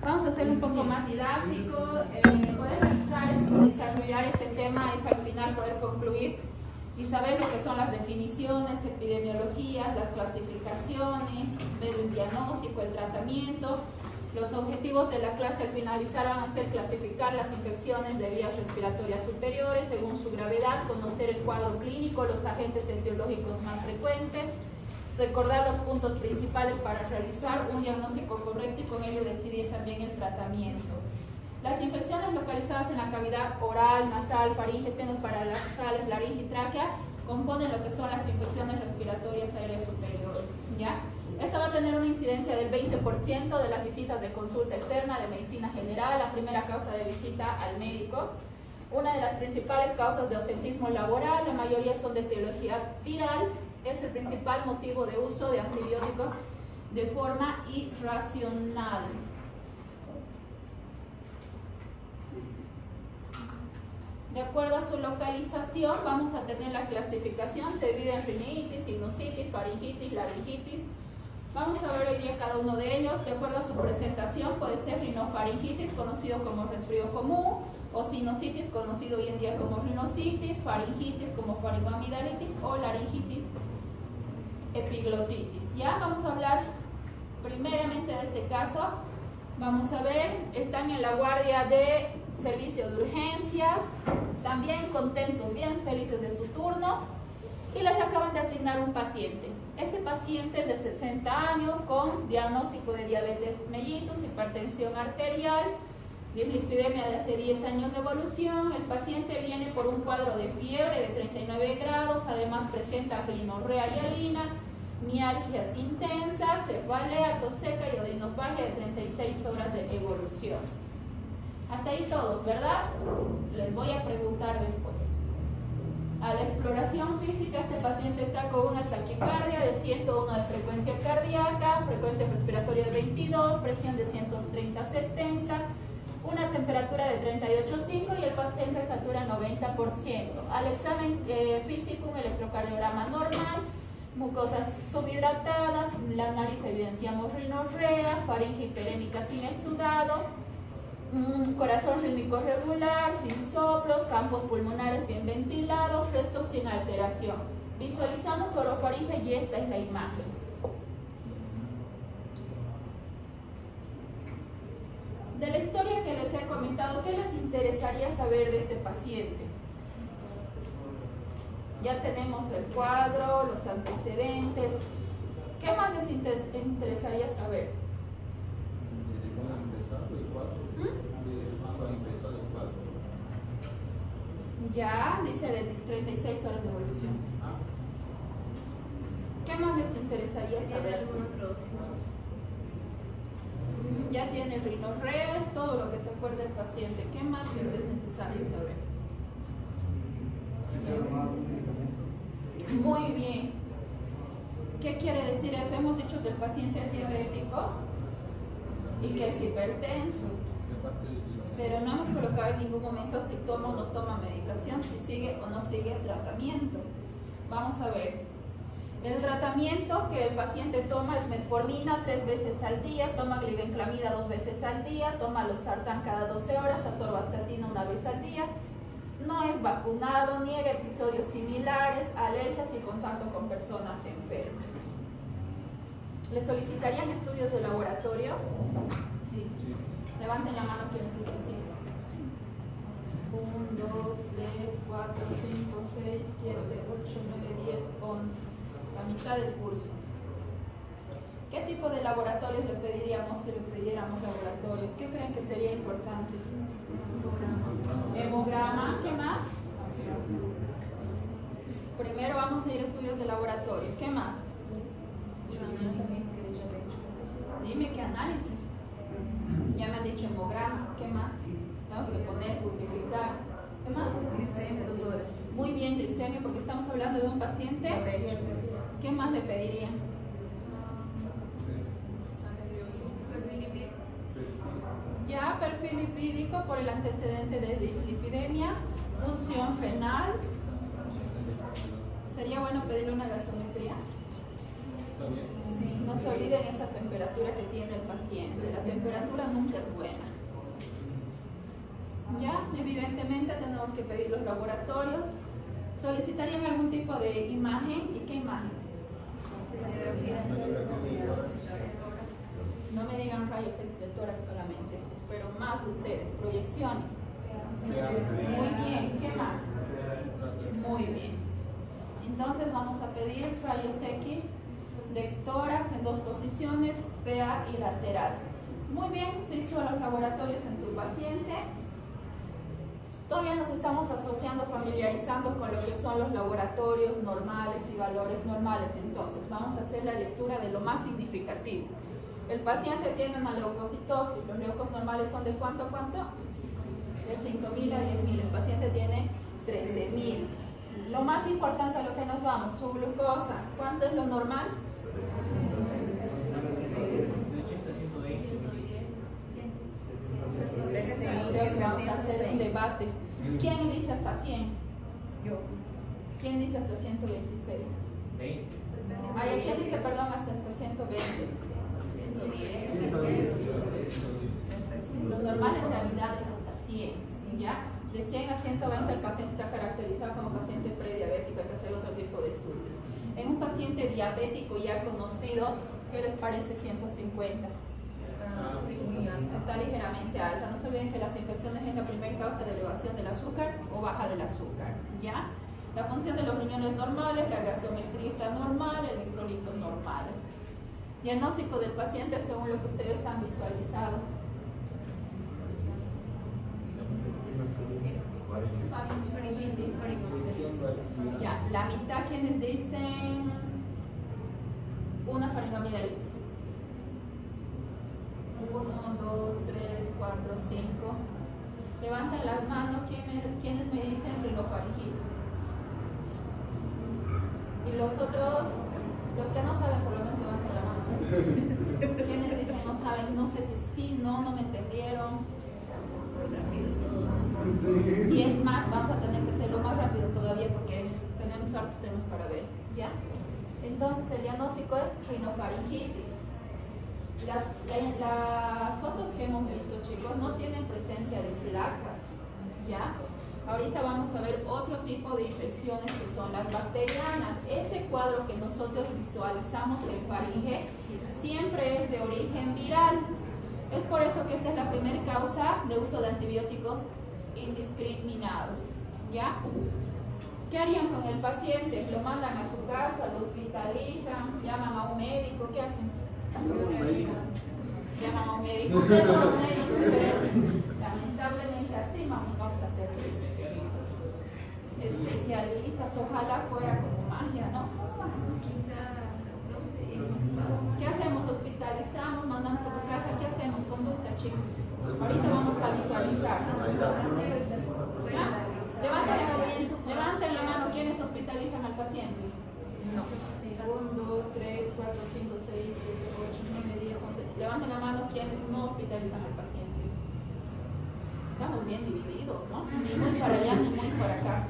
Vamos a hacerlo un poco más didáctico, poder realizar y desarrollar este tema es al final poder concluir y saber lo que son las definiciones, epidemiologías, las clasificaciones, ver el diagnóstico, el tratamiento. Los objetivos de la clase al finalizar van a ser clasificar las infecciones de vías respiratorias superiores según su gravedad, conocer el cuadro clínico, los agentes etiológicos más frecuentes, recordar los puntos principales para realizar un diagnóstico correcto y con ello decidir también el tratamiento. Las infecciones localizadas en la cavidad oral, nasal, faringe, senos paranasales, laringe y tráquea componen lo que son las infecciones respiratorias aéreas superiores, ¿ya? Esta va a tener una incidencia del 20% de las visitas de consulta externa de medicina general, la primera causa de visita al médico. Una de las principales causas de ausentismo laboral, la mayoría son de etiología viral, es el principal motivo de uso de antibióticos de forma irracional. De acuerdo a su localización, vamos a tener la clasificación, se divide en rinitis, sinusitis, faringitis, laringitis. Vamos a ver hoy día cada uno de ellos. De acuerdo a su presentación, puede ser rinofaringitis, conocido como resfrío común, o sinusitis, conocido hoy en día como rinositis, faringitis como faringoamidalitis o laringitis epiglotitis. Ya vamos a hablar primeramente de este caso. Vamos a ver, están en la guardia de servicio de urgencias, también contentos, bien felices de su turno, y les acaban de asignar un paciente. Este paciente es de 60 años con diagnóstico de diabetes mellitus, hipertensión arterial, dislipidemia de hace 10 años de evolución. El paciente viene por un cuadro de fiebre de 39 grados, además presenta rinorrea y hialina, mialgias intensas, cefalea, tos seca y odinofagia de 36 horas de evolución. Hasta ahí todos, ¿verdad? Les voy a preguntar después. A la exploración física, este paciente está con una taquicardia de 101 de frecuencia cardíaca, frecuencia respiratoria de 22, presión de 130/70, una temperatura de 38,5 y el paciente satura 90%. Al examen físico, un electrocardiograma normal, mucosas subhidratadas, la nariz evidenciamos rinorrea, faringe hiperémica sin exudado, corazón rítmico regular, sin soplos, campos pulmonares bien ventilados, restos sin alteración. Visualizamos orofaringe y esta es la imagen. De la historia que les he comentado, ¿qué les interesaría saber de este paciente? Ya tenemos el cuadro, los antecedentes. ¿Qué más les interesaría saber? ¿Desde cuándo ha empezado el cuadro? ¿Desde cuándo ha empezado el cuadro? Ya, dice de 36 horas de evolución. ¿Qué más les interesaría saber? ¿Algún otro síntoma? Ya tiene rinorreas, todo lo que se acuerde del paciente. ¿Qué más les es necesario saber? Muy bien. ¿Qué quiere decir eso? Hemos dicho que el paciente es diabético y que es hipertenso, pero no hemos colocado en ningún momento si toma o no toma medicación, si sigue o no sigue el tratamiento. Vamos a ver. El tratamiento que el paciente toma es metformina 3 veces al día, toma glibenclamida 2 veces al día, toma losartán cada 12 horas, atorvastatina 1 vez al día. No es vacunado, niega episodios similares, alergias y contacto con personas enfermas. ¿Le solicitarían estudios de laboratorio? Sí. Levanten la mano quienes dicen sí. 1, 2, 3, 4, 5, 6, 7, 8, 9, 10, 11. La mitad del curso. ¿Qué tipo de laboratorios le pediríamos si le pidiéramos laboratorios? ¿Qué creen que sería importante? Hemograma, ¿qué más? Primero vamos a ir a estudios de laboratorio. ¿Qué más? Dime qué análisis. Ya me han dicho hemograma. ¿Qué más? Tenemos que poner, justificar. ¿Qué más? Glicemia, doctora. Muy bien, glicemia, porque estamos hablando de un paciente. ¿Qué más le pedirían? Ya, perfil lipídico por el antecedente de dislipidemia, función renal. Sería bueno pedirle una gasometría. Sí, no se olviden esa temperatura que tiene el paciente. La temperatura nunca es buena. Ya, evidentemente tenemos que pedir los laboratorios. ¿Solicitarían algún tipo de imagen? ¿Y qué imagen? No me digan rayos X de tórax solamente. Espero más de ustedes. Proyecciones. Muy bien. ¿Qué más? Muy bien. Entonces vamos a pedir rayos X de tórax en 2 posiciones, PA y lateral. Muy bien, se hizo los laboratorios en su paciente. Todavía nos estamos asociando, familiarizando con lo que son los laboratorios normales y valores normales. Entonces vamos a hacer la lectura de lo más significativo. El paciente tiene una leucocitosis. Los leucos normales son de ¿cuánto a cuánto? De 5.000 a 10.000. El paciente tiene 13.000. Lo más importante a lo que nos vamos, su glucosa. ¿Cuánto es lo normal? Vamos a hacer un debate. ¿Quién dice hasta 100? Yo. ¿Quién dice hasta 126? 20. Ay, ¿quién dice, perdón, hasta 120? Lo normal en realidad es hasta 100, ¿ya? De 100 a 120 el paciente está caracterizado como paciente prediabético, hay que hacer otro tipo de estudios. En un paciente diabético ya conocido, ¿qué les parece 150? Está muy alta. Está ligeramente alta. No se olviden que las infecciones es la primera causa de elevación del azúcar o baja del azúcar, ¿ya? La función de los riñones normales, la gasometría está normal, electrolitos normales. Diagnóstico del paciente según lo que ustedes han visualizado. Ya, la mitad quienes dicen una faringoamidalitis. 1, 2, 3, 4, 5. Levanten las manos quienes me dicen rinofaringitis. Y los otros, los que no saben, por lo menos levanten la mano. Quienes dicen no saben, no sé si sí, no me entendieron. Y es más, vamos a tener que hacerlo más rápido todavía porque tenemos hartos temas para ver, ¿ya? Entonces el diagnóstico es rinofaringitis. Las fotos que hemos visto, chicos, no tienen presencia de placas, ¿ya? Ahorita vamos a ver otro tipo de infecciones que son las bacterianas. Ese cuadro que nosotros visualizamos en faringe siempre es de origen viral. Es por eso que esa es la primera causa de uso de antibióticos indiscriminados, ¿ya? ¿Qué harían con el paciente? Lo mandan a su casa, lo hospitalizan, llaman a un médico, ¿qué hacen? Llaman a un médico. Ustedes son los médicos, pero lamentablemente así vamos a hacer. Especialistas, ojalá fuera como magia, ¿no? ¿Qué hacemos? Hospitalizamos, mandamos a su casa. ¿Qué hacemos? Conducta, chicos. Ahorita vamos a visualizar. Levanten la mano. ¿Quiénes hospitalizan al paciente? 1, 2, 3, 4, 5, 6, 7, 8, 9, 10, 11. Levanten la mano quienes no hospitalizan al paciente. Estamos bien divididos, ¿no? Ni muy para allá ni muy para acá.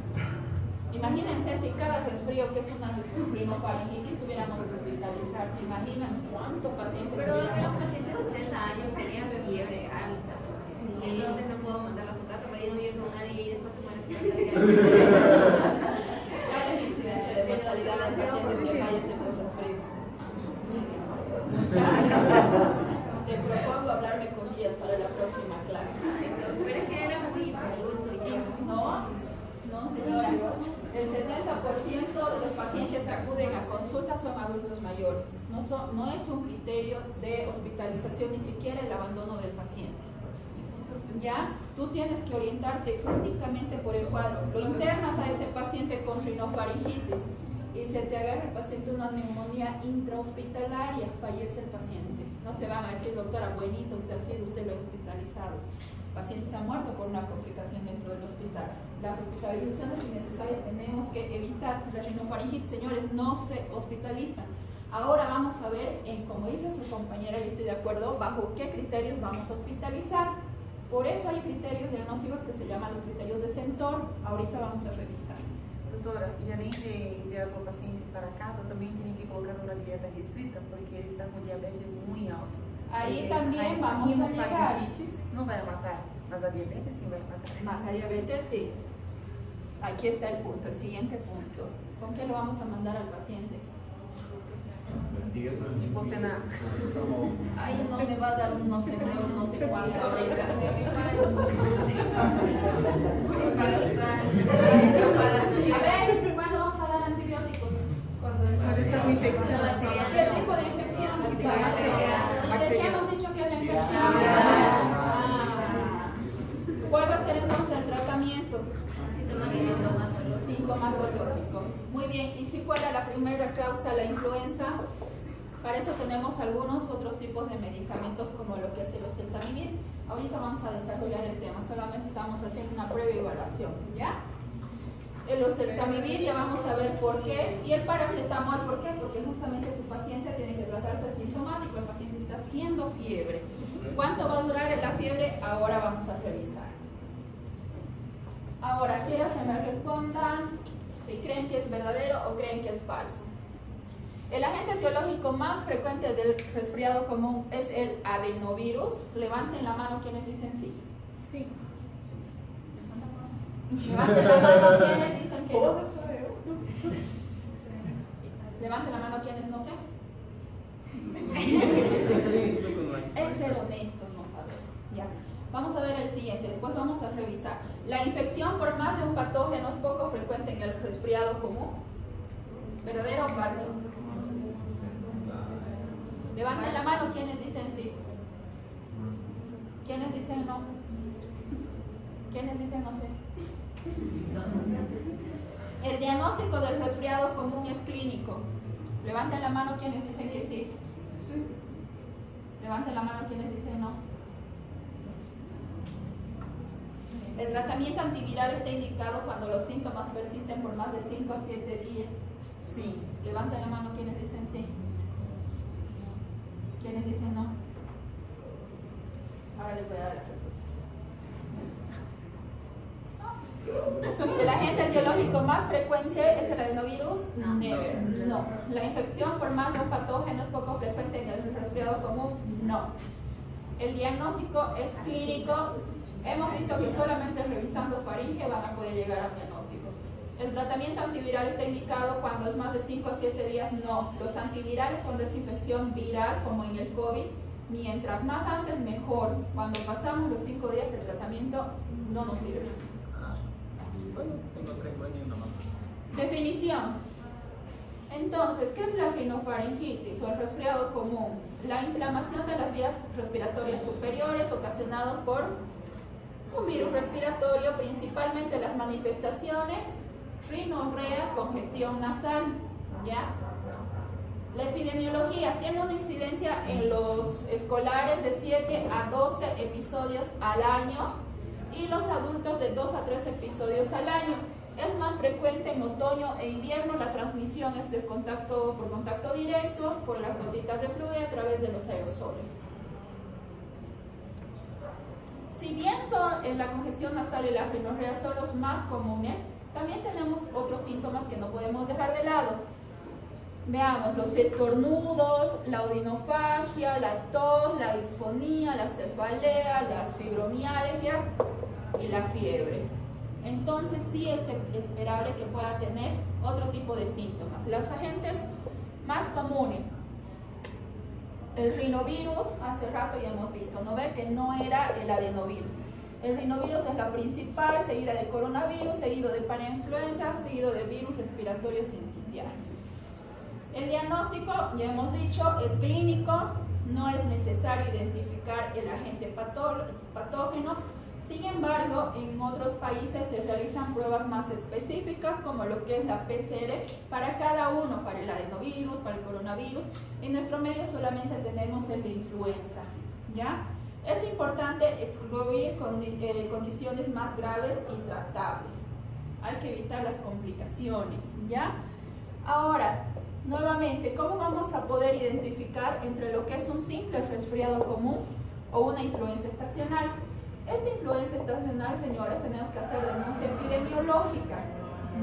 Imagínense si cada resfrío que es una rinofaringitis tuviéramos que hospitalizar. ¿Se imaginan cuántos pacientes? Pero los pacientes de 60 años tenían fiebre alta. Sí. Entonces no puedo mandarla a su casa para ir no vive con nadie y después se muere en su casa. ¿Cuál es la incidencia de mortalidad de pacientes que fallecen por resfríos? Te propongo hablarme con guías para la próxima clase. Pero es que era muy adulto ya. No, señora. El 70% de los pacientes que acuden a consulta son adultos mayores. No es un criterio de hospitalización, ni siquiera el abandono del paciente. ¿Ya? Tú tienes que orientarte únicamente por el cuadro. Lo internas a este paciente con rinofaringitis y se te agarra el paciente una neumonía intrahospitalaria, fallece el paciente. No te van a decir, doctora, buenito, usted ha sido, usted lo ha hospitalizado. El paciente se ha muerto por una complicación dentro del hospital. Las hospitalizaciones innecesarias tenemos que evitar. La rinofaringitis, señores, no se hospitalizan. Ahora vamos a ver, como dice su compañera, y estoy de acuerdo, bajo qué criterios vamos a hospitalizar. Por eso hay criterios diagnósticos que se llaman los criterios de Centor. Ahorita vamos a revisar. Doutora, e além de enviar o paciente para casa, também tem que colocar uma dieta restrita, porque ele está com diabetes muito alto. Ahí Porque también vamos a llegar. hemofagocitis não vai matar, mas a diabetes sim vai matar. Más la diabetes, sí. Aquí está el punto, el siguiente punto. ¿Con qué lo vamos a mandar al paciente? Diclofenac. Ahí no me va a dar un no sé qué, un no sé cuánto ahorita. A ver, ¿cuándo vamos a dar antibióticos? Cuando está con infección. ¿Qué tipo de infección? Inflamación. ¿Y de qué hemos dicho que es la infección? ¿Cuál va a ser entonces el tratamiento? Sintomatológico. Muy bien, y si fuera la primera causa la influenza, para eso tenemos algunos otros tipos de medicamentos como lo que es el oseltamivir. Ahorita vamos a desarrollar el tema, solamente estamos haciendo una previa evaluación, ¿ya? El oseltamivir ya vamos a ver por qué, y el paracetamol, ¿por qué? Porque justamente su paciente tiene que tratarse asintomático, el paciente está haciendo fiebre. ¿Cuánto va a durar la fiebre? Ahora vamos a revisar. Ahora quiero que me respondan si creen que es verdadero o creen que es falso. El agente etiológico más frecuente del resfriado común es el adenovirus. Levanten la mano quienes dicen sí. Sí. Levanten la mano quienes dicen que no. Levanten la mano quienes no sé. Es ser honestos, no saber. Ya. Vamos a ver el siguiente, después vamos a revisar. La infección por más de un patógeno es poco frecuente en el resfriado común. ¿Verdadero o falso? Levanten la mano quienes dicen sí. ¿Quiénes dicen no? ¿Quiénes dicen no sé? El diagnóstico del resfriado común es clínico. Levanten la mano quienes dicen que sí. Levanten la mano quienes dicen no. El tratamiento antiviral está indicado cuando los síntomas persisten por más de 5 a 7 días. Sí. Levanten la mano quienes dicen sí. ¿Quiénes dicen no? Ahora les voy a dar la respuesta. ¿El agente etiológico más frecuente es el adenovirus? Never. No. ¿La infección por más de un patógeno es poco frecuente en el resfriado común? No. El diagnóstico es clínico. Hemos visto que solamente revisando faringe van a poder llegar al diagnóstico. El tratamiento antiviral está indicado cuando es más de 5 a 7 días. No. Los antivirales cuando es infección viral, como en el COVID, mientras más antes mejor. Cuando pasamos los 5 días el tratamiento no nos sirve. Bueno, tengo 3 años y una mamá. Definición. Entonces, ¿qué es la rinofaringitis o el resfriado común? La inflamación de las vías respiratorias superiores ocasionados por un virus respiratorio, principalmente las manifestaciones, rinorrea, congestión nasal, ¿ya? La epidemiología tiene una incidencia en los escolares de 7 a 12 episodios al año y los adultos de 2 a 3 episodios al año. Es más frecuente en otoño e invierno. La transmisión es por contacto directo, por las gotitas de fluido a través de los aerosoles. Si bien la congestión nasal y la rinorrea son los más comunes, también tenemos otros síntomas que no podemos dejar de lado. Veamos, los estornudos, la odinofagia, la tos, la disfonía, la cefalea, las fibromialgias y la fiebre. Entonces sí es esperable que pueda tener otro tipo de síntomas. Los agentes más comunes, el rinovirus, hace rato ya hemos visto, ¿no ve? Que no era el adenovirus. El rinovirus es la principal, seguida de coronavirus, seguido de parainfluenza, seguido de virus respiratorio sincitial. El diagnóstico, ya hemos dicho, es clínico, no es necesario identificar el agente patógeno. Sin embargo, en otros países se realizan pruebas más específicas, como lo que es la PCR, para cada uno, para el adenovirus, para el coronavirus. En nuestro medio solamente tenemos el de influenza, ¿ya? Es importante excluir condiciones más graves y tratables. Hay que evitar las complicaciones, ¿ya? Ahora, nuevamente, ¿cómo vamos a poder identificar entre lo que es un simple resfriado común o una influenza estacional? Esta influenza estacional, señores, tenemos que hacer denuncia epidemiológica,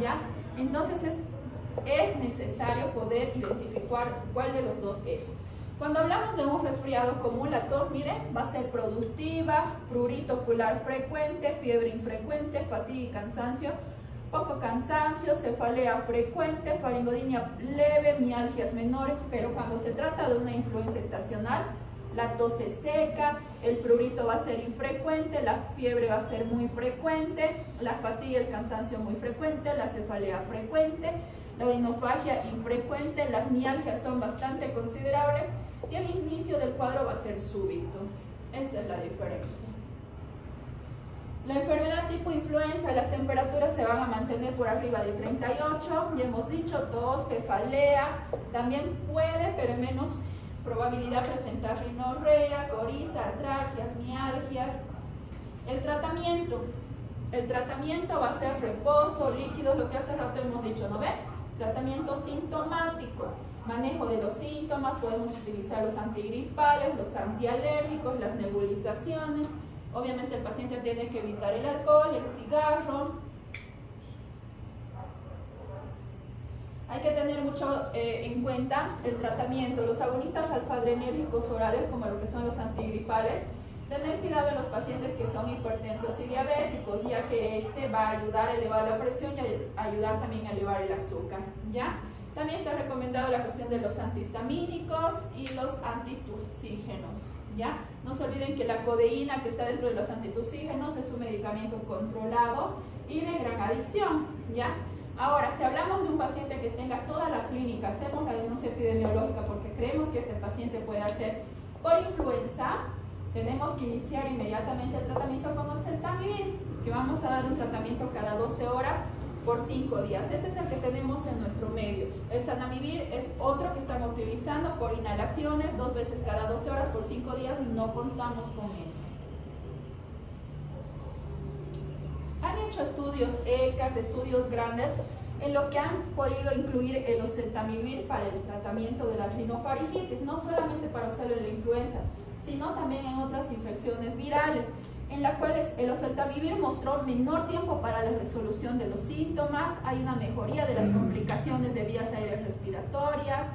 ¿ya? Entonces es necesario poder identificar cuál de los dos es. Cuando hablamos de un resfriado común, la tos, miren, va a ser productiva, prurito ocular frecuente, fiebre infrecuente, fatiga y cansancio, poco cansancio, cefalea frecuente, faringodinia leve, mialgias menores, pero cuando se trata de una influenza estacional, la tos es seca, el prurito va a ser infrecuente, la fiebre va a ser muy frecuente, la fatiga y el cansancio muy frecuente, la cefalea frecuente, la odinofagia infrecuente, las mialgias son bastante considerables y el inicio del cuadro va a ser súbito. Esa es la diferencia. La enfermedad tipo influenza, las temperaturas se van a mantener por arriba de 38, ya hemos dicho, tos, cefalea, también puede, pero en menos probabilidad presentar rinorrea, coriza, artralgias, mialgias. El tratamiento va a ser reposo, líquidos, lo que hace rato hemos dicho, ¿no ve? Tratamiento sintomático, manejo de los síntomas, podemos utilizar los antigripales, los antialérgicos, las nebulizaciones. Obviamente el paciente tiene que evitar el alcohol, el cigarro. Hay que tener mucho en cuenta el tratamiento. Los agonistas alfa-adrenérgicos orales, como lo que son los antigripales, tener cuidado en los pacientes que son hipertensos y diabéticos, ya que este va a ayudar a elevar la presión y a ayudar también a elevar el azúcar, ¿ya? También está recomendado la cuestión de los antihistamínicos y los antitussígenos, ¿ya? No se olviden que la codeína que está dentro de los antitussígenos es un medicamento controlado y de gran adicción, ¿ya? Ahora, si hablamos de un paciente que tenga toda la clínica, hacemos la denuncia epidemiológica porque creemos que este paciente puede ser por influenza, tenemos que iniciar inmediatamente el tratamiento con oseltamivir, que vamos a dar un tratamiento cada 12 horas por 5 días. Ese es el que tenemos en nuestro medio. El zanamivir es otro que están utilizando por inhalaciones 2 veces cada 12 horas por 5 días y no contamos con ese. Han hecho estudios ECAS, estudios grandes, en lo que han podido incluir el oseltamivir para el tratamiento de la rinofaringitis, no solamente para usarlo en la influenza, sino también en otras infecciones virales, en las cuales el oseltamivir mostró menor tiempo para la resolución de los síntomas, hay una mejoría de las complicaciones de vías aéreas respiratorias,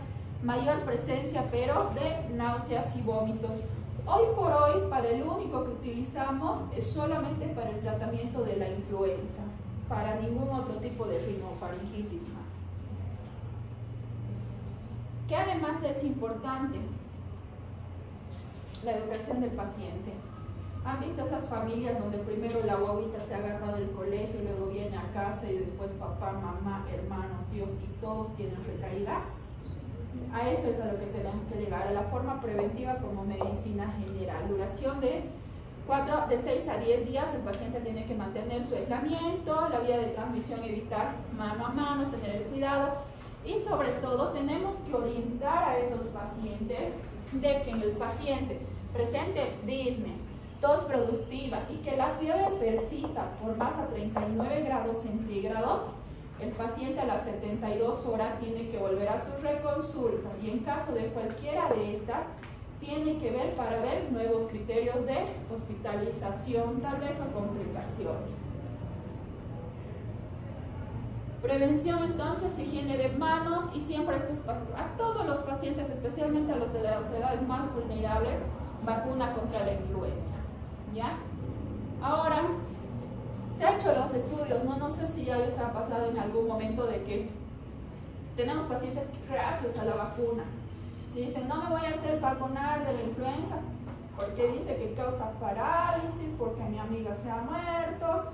mayor presencia pero de náuseas y vómitos. Hoy por hoy, para el único que utilizamos es solamente para el tratamiento de la influenza, para ningún otro tipo de rinofaringitis más. ¿Qué además es importante? La educación del paciente. ¿Han visto esas familias donde primero la guaguita se agarra del colegio, luego viene a casa y después papá, mamá, hermanos, tíos y todos tienen recaída? A esto es a lo que tenemos que llegar, a la forma preventiva como medicina general. Duración de 6 a 10 días, el paciente tiene que mantener su aislamiento, la vía de transmisión evitar mano a mano, tener el cuidado y sobre todo tenemos que orientar a esos pacientes de que en el paciente presente disnea, tos productiva y que la fiebre persista por más a 39 grados centígrados, el paciente a las 72 horas tiene que volver a su reconsulta y en caso de cualquiera de estas tiene que ver para ver nuevos criterios de hospitalización tal vez o complicaciones. Prevención entonces, higiene de manos y siempre a todos los pacientes, especialmente a los de las edades más vulnerables, vacuna contra la influenza, ¿ya? Ahora, se han hecho los estudios, no sé si ya les ha pasado en algún momento de que tenemos pacientes reacios a la vacuna y dicen, no me voy a hacer vacunar de la influenza porque dice que causa parálisis, porque mi amiga se ha muerto.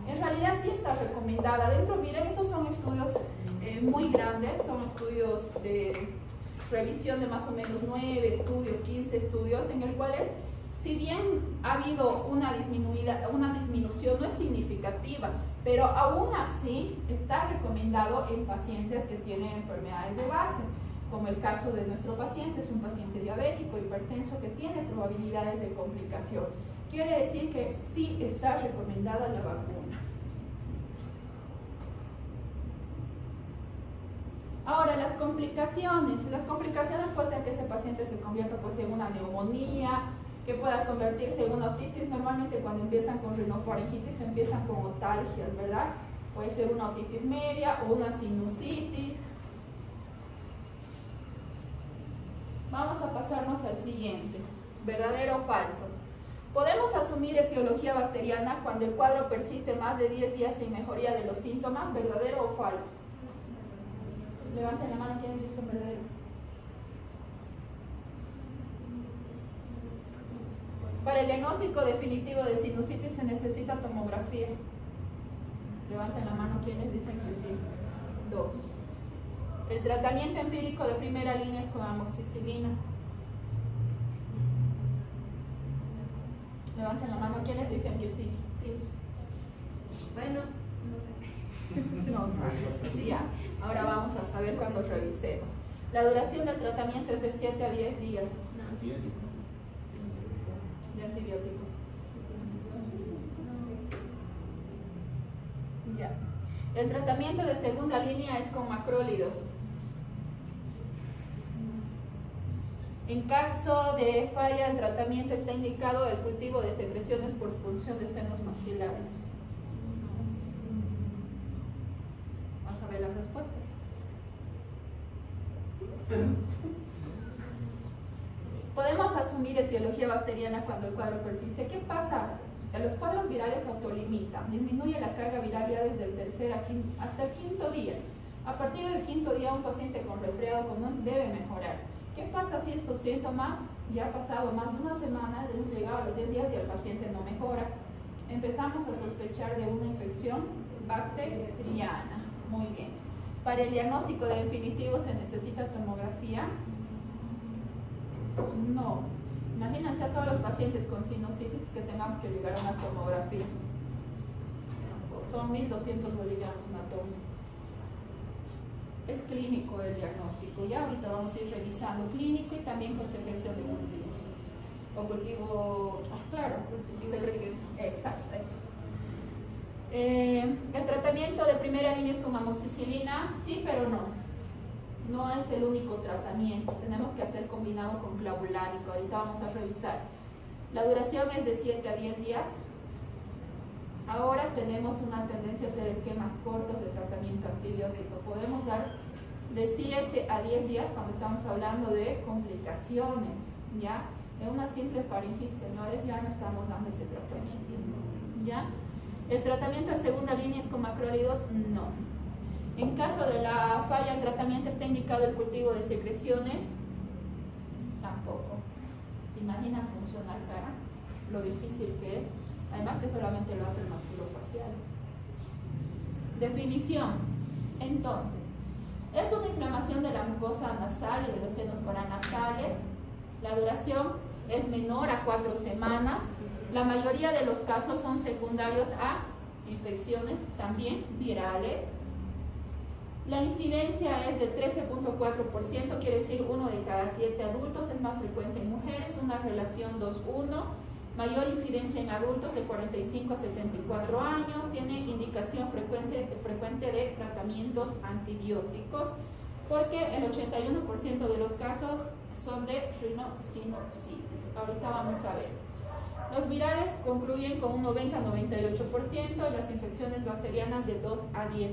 En realidad sí está recomendada. Dentro, miren, estos son estudios muy grandes, son estudios de revisión de más o menos 9 estudios, 15 estudios, en el cual si bien ha habido una disminución, no es significativa, pero aún así está recomendado en pacientes que tienen enfermedades de base, como el caso de nuestro paciente, es un paciente diabético, hipertenso, que tiene probabilidades de complicación. Quiere decir que sí está recomendada la vacuna. Ahora, las complicaciones puede ser que ese paciente se convierta pues, en una neumonía, que pueda convertirse en una otitis. Normalmente cuando empiezan con rinofaringitis empiezan con otalgias, ¿verdad? Puede ser una otitis media o una sinusitis. Vamos a pasarnos al siguiente. ¿Verdadero o falso? ¿Podemos asumir etiología bacteriana cuando el cuadro persiste más de 10 días sin mejoría de los síntomas? ¿Verdadero o falso? Levanten la mano quienes dicen verdadero. Para el diagnóstico definitivo de sinusitis se necesita tomografía. Levanten la mano quienes dicen que sí. 2. El tratamiento empírico de primera línea es con amoxicilina. Levanten la mano quienes dicen que sí. Sí. Bueno, no sé. No saben. Sí, ya. Ahora vamos a saber cuando revisemos. La duración del tratamiento es de 7 a 10 días de antibiótico. Ya. El tratamiento de segunda línea es con macrólidos. En caso de falla, el tratamiento está indicado el cultivo de secreciones por punción de senos maxilares. Vamos a ver las respuestas. Podemos asumir etiología bacteriana cuando el cuadro persiste. ¿Qué pasa? Los cuadros virales se autolimitan, disminuye la carga viral ya desde el tercer hasta el quinto día. A partir del quinto día, un paciente con resfriado común debe mejorar. ¿Qué pasa si estos síntomas ya ha pasado más de una semana, hemos llegado a los 10 días y el paciente no mejora? Empezamos a sospechar de una infección bacteriana. Muy bien. Para el diagnóstico definitivo se necesita tomografía. No. Imagínense a todos los pacientes con sinusitis que tengamos que llegar a una tomografía. Son 1.200 bolivianos una toma. Es clínico el diagnóstico. Ya ahorita vamos a ir revisando clínico y también con secreción de cultivos. O cultivo, claro, secreción. Exacto, eso. El tratamiento de primera línea es con amoxicilina, sí, pero no. No es el único tratamiento. Tenemos que hacer combinado con clavulánico. Ahorita vamos a revisar. La duración es de 7 a 10 días. Ahora tenemos una tendencia a hacer esquemas cortos de tratamiento antibiótico. Podemos dar de 7 a 10 días cuando estamos hablando de complicaciones, ¿ya? En una simple faringitis, señores, ya no estamos dando ese tratamiento, ¿ya? ¿El tratamiento de segunda línea es con macrólidos? No. En caso de la falla, el tratamiento está indicado el cultivo de secreciones, tampoco. ¿Se imaginan funcionar cara? Lo difícil que es. Además que solamente lo hace el maxilofacial. Definición. Entonces, es una inflamación de la mucosa nasal y de los senos paranasales. La duración es menor a 4 semanas. La mayoría de los casos son secundarios a infecciones también virales. La incidencia es de 13.4%, quiere decir 1 de cada 7 adultos. Es más frecuente en mujeres, una relación 2-1. Mayor incidencia en adultos de 45 a 74 años, tiene indicación frecuente de tratamientos antibióticos, porque el 81% de los casos son de rhinosinusitis. Ahorita vamos a ver. Los virales concluyen con un 90 a 98% y las infecciones bacterianas de 2 a 10%.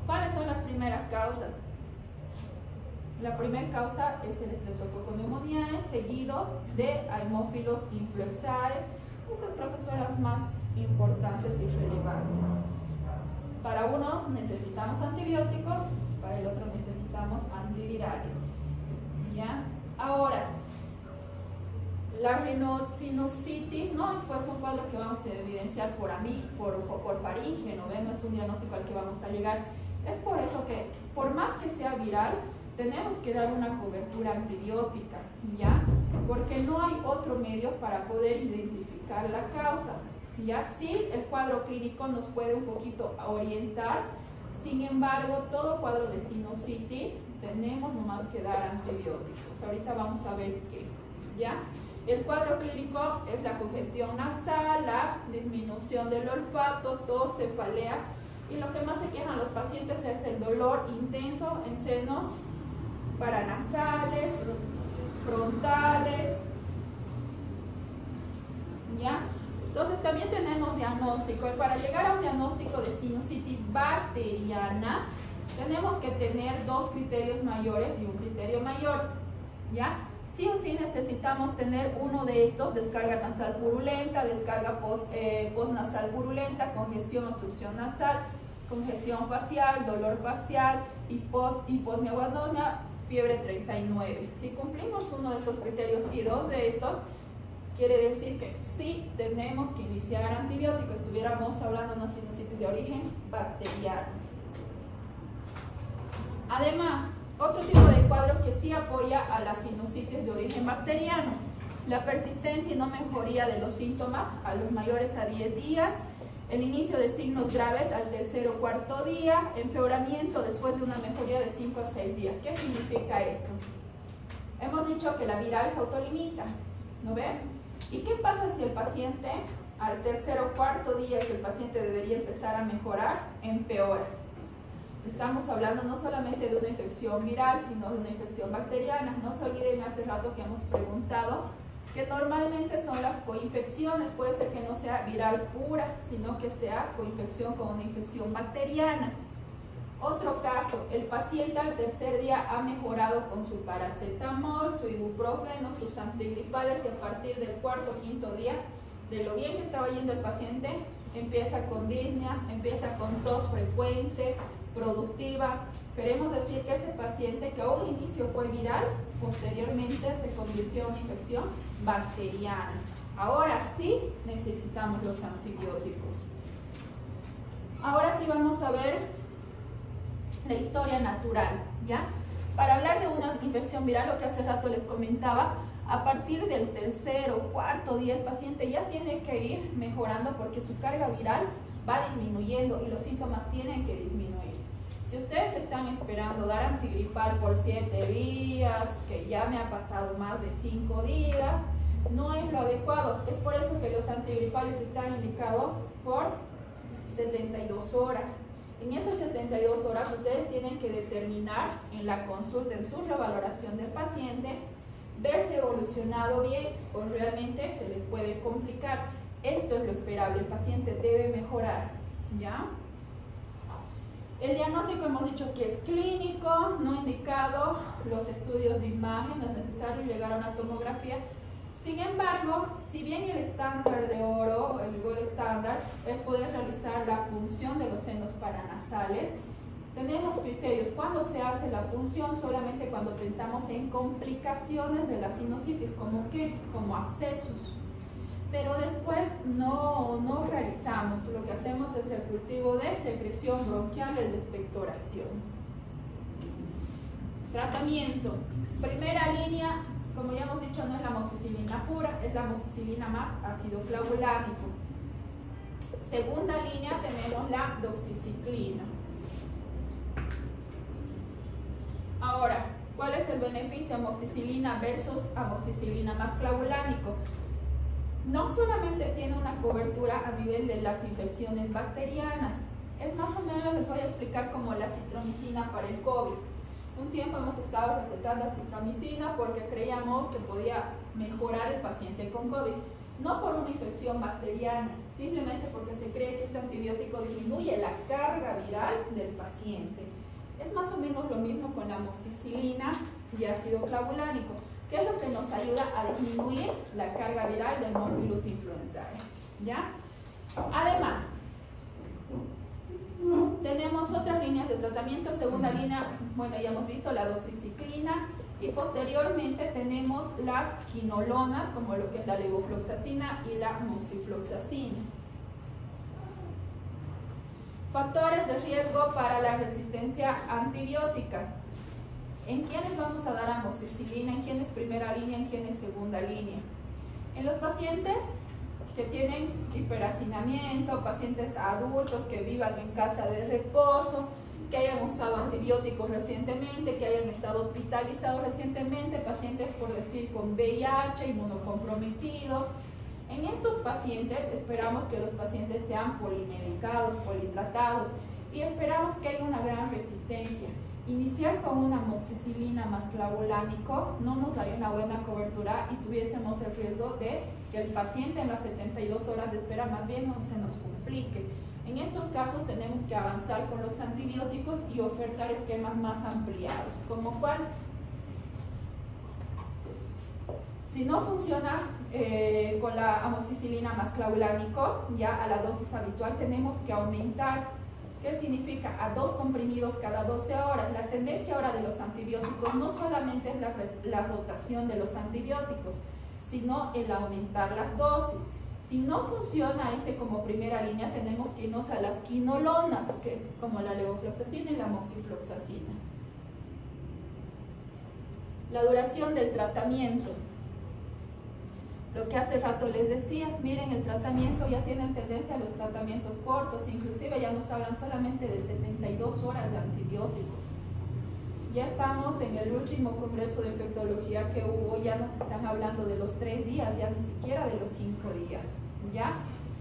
¿Cuáles son las primeras causas? La primera causa es el Streptococcus pneumoniae, seguido de Haemophilus influenzae. Pues creo que son las más importantes y relevantes. Para uno necesitamos antibiótico, para el otro necesitamos antivirales. ¿Ya? Ahora, la rinosinusitis no es pues un cuadro que vamos a evidenciar por faringe, ¿no ven? No es un diagnóstico al que vamos a llegar. Es por eso que, por más que sea viral, tenemos que dar una cobertura antibiótica, ¿ya? Porque no hay otro medio para poder identificar la causa, ¿ya? Sí, el cuadro clínico nos puede un poquito orientar, sin embargo, todo cuadro de sinusitis tenemos nomás que dar antibióticos. Ahorita vamos a ver qué, ¿ya? El cuadro clínico es la congestión nasal, la disminución del olfato, tos, cefalea, y lo que más se quejan los pacientes es el dolor intenso en senos paranasales, frontales, ¿ya? Entonces también tenemos diagnóstico. Y para llegar a un diagnóstico de sinusitis bacteriana, tenemos que tener dos criterios mayores y un criterio mayor, ¿ya? Sí o sí necesitamos tener uno de estos: descarga nasal purulenta, descarga postnasal purulenta, congestión, obstrucción nasal, congestión facial, dolor facial, hiposmia o anosmia, fiebre 39. Si cumplimos uno de estos criterios y dos de estos, quiere decir que sí tenemos que iniciar antibiótico. Estuviéramos hablando de una sinusitis de origen bacteriano. Además, otro tipo de cuadro que sí apoya a la sinusitis de origen bacteriano: la persistencia y no mejoría de los síntomas a los mayores a 10 días, el inicio de signos graves al tercer o cuarto día, empeoramiento después de una mejoría de 5 a 6 días. ¿Qué significa esto? Hemos dicho que la viral se autolimita, ¿no ven? ¿Y qué pasa si el paciente al tercer o cuarto día que el paciente debería empezar a mejorar, empeora? Estamos hablando no solamente de una infección viral, sino de una infección bacteriana. No se olviden hace rato que hemos preguntado que normalmente son las coinfecciones. Puede ser que no sea viral pura, sino que sea coinfección con una infección bacteriana. Otro caso: el paciente al tercer día ha mejorado con su paracetamol, su ibuprofeno, sus antigripales, y a partir del cuarto o quinto día, de lo bien que estaba yendo el paciente, empieza con disnea, empieza con tos frecuente, productiva. Queremos decir que ese paciente que a un inicio fue viral, posteriormente se convirtió en una infección bacteriana. Ahora sí necesitamos los antibióticos. Ahora sí vamos a ver la historia natural, ¿ya? Para hablar de una infección viral, lo que hace rato les comentaba, a partir del tercer o cuarto día el paciente ya tiene que ir mejorando porque su carga viral va disminuyendo y los síntomas tienen que disminuir. Si ustedes están esperando dar antigripal por 7 días, que ya me ha pasado más de 5 días, no es lo adecuado. Es por eso que los antigripales están indicados por 72 horas. En esas 72 horas ustedes tienen que determinar en la consulta, en su revaloración del paciente, ver si ha evolucionado bien o realmente se les puede complicar. Esto es lo esperable, el paciente debe mejorar, ¿ya? El diagnóstico hemos dicho que es clínico, no indicado los estudios de imagen, no es necesario llegar a una tomografía. Sin embargo, si bien el estándar de oro, el gold estándar, es poder realizar la punción de los senos paranasales, tenemos criterios. Cuando se hace la punción, solamente cuando pensamos en complicaciones de la sinusitis, ¿como qué? Como abscesos. Pero después no realizamos, lo que hacemos es el cultivo de secreción bronquial, el de expectoración. Tratamiento. Primera línea, como ya hemos dicho, no es la amoxicilina pura, es la amoxicilina más ácido clavulánico. Segunda línea tenemos la doxiciclina. Ahora, ¿cuál es el beneficio amoxicilina versus amoxicilina más clavulánico? No solamente tiene una cobertura a nivel de las infecciones bacterianas, es más o menos, les voy a explicar, como la citromicina para el COVID. Un tiempo hemos estado recetando citromicina porque creíamos que podía mejorar el paciente con COVID. No por una infección bacteriana, simplemente porque se cree que este antibiótico disminuye la carga viral del paciente. Es más o menos lo mismo con la amoxicilina y ácido clavulánico, que es lo que nos ayuda a disminuir la carga viral del Haemophilus influenzae, ¿ya? Además, tenemos otras líneas de tratamiento. Segunda línea, bueno, ya hemos visto la doxiciclina, y posteriormente tenemos las quinolonas, como lo que es la levofloxacina y la moxifloxacina. Factores de riesgo para la resistencia antibiótica. ¿En quiénes vamos a dar amoxicilina? ¿En quiénes primera línea? ¿En quiénes segunda línea? En los pacientes que tienen hiperhacinamiento, pacientes adultos que vivan en casa de reposo, que hayan usado antibióticos recientemente, que hayan estado hospitalizados recientemente, pacientes, por decir, con VIH, inmunocomprometidos. En estos pacientes esperamos que los pacientes sean polimedicados, politratados, y esperamos que haya una gran resistencia. iniciar con una amoxicilina más clavulánico no nos daría una buena cobertura y tuviésemos el riesgo de que el paciente en las 72 horas de espera más bien no se nos complique. En estos casos tenemos que avanzar con los antibióticos y ofertar esquemas más ampliados, como cuál. Si no funciona con la amoxicilina más clavulánico, ya a la dosis habitual tenemos que aumentar. ¿Qué significa? A 2 comprimidos cada 12 horas. La tendencia ahora de los antibióticos no solamente es la rotación de los antibióticos, sino el aumentar las dosis. Si no funciona como primera línea, tenemos que irnos a las quinolonas, como la levofloxacina y la moxifloxacina. La duración del tratamiento. Lo que hace rato les decía, miren, el tratamiento ya tiene tendencia a los tratamientos cortos, inclusive ya nos hablan solamente de 72 horas de antibióticos. Ya estamos en el último congreso de infectología que hubo, ya nos están hablando de los 3 días, ya ni siquiera de los 5 días, ¿ya?